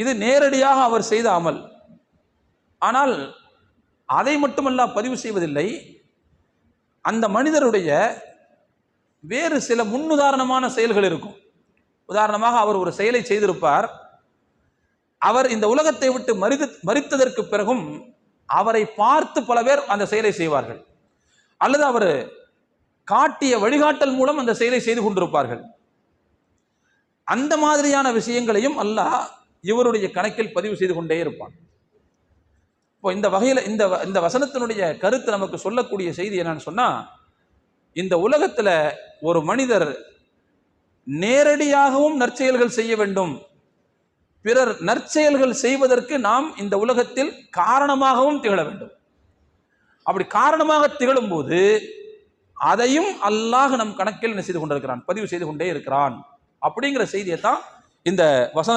இது நேரடியாக அவர் செய்த அமல். ஆனால் அதை மட்டுமல்ல பதிவு செய்வதில்லை, அந்த மனிதருடைய வேறு சில முன்னுதாரணமான செயல்கள் இருக்கும். உதாரணமாக அவர் ஒரு செயலை செய்திருப்பார். அவர் இந்த உலகத்தை விட்டு மரித்ததற்கு பிறகும் அவரை பார்த்து பல பேர் அந்த செயலை செய்வார்கள், அல்லது அவர் காட்டிய வழிகாட்டல் மூலம் அந்த செயலை செய்து கொண்டிருப்பார்கள். அந்த மாதிரியான விஷயங்களையும் அல்லாஹ் இவருடைய கணக்கில் பதிவு செய்து கொண்டே இருப்பான். இப்போ இந்த வகையில் இந்த வசனத்தினுடைய கருத்து நமக்கு சொல்லக்கூடிய செய்தி என்னன்னு சொன்னா, இந்த உலகத்துல ஒரு மனிதர் நேரடியாகவும் நற்செயல்கள் செய்ய வேண்டும், பிறர் நற்செயல்கள் செய்வதற்கு நாம் இந்த உலகத்தில் காரணமாகவும் திகழ வேண்டும். அப்படி காரணமாக திகழும் போது அதையும் அல்லாஹ் நம் கணக்கில் செய்து கொண்டிருக்கிறான், பதிவு செய்து கொண்டே இருக்கிறான். அப்படிங்கிற செய்தியை தான் இந்த வசனம்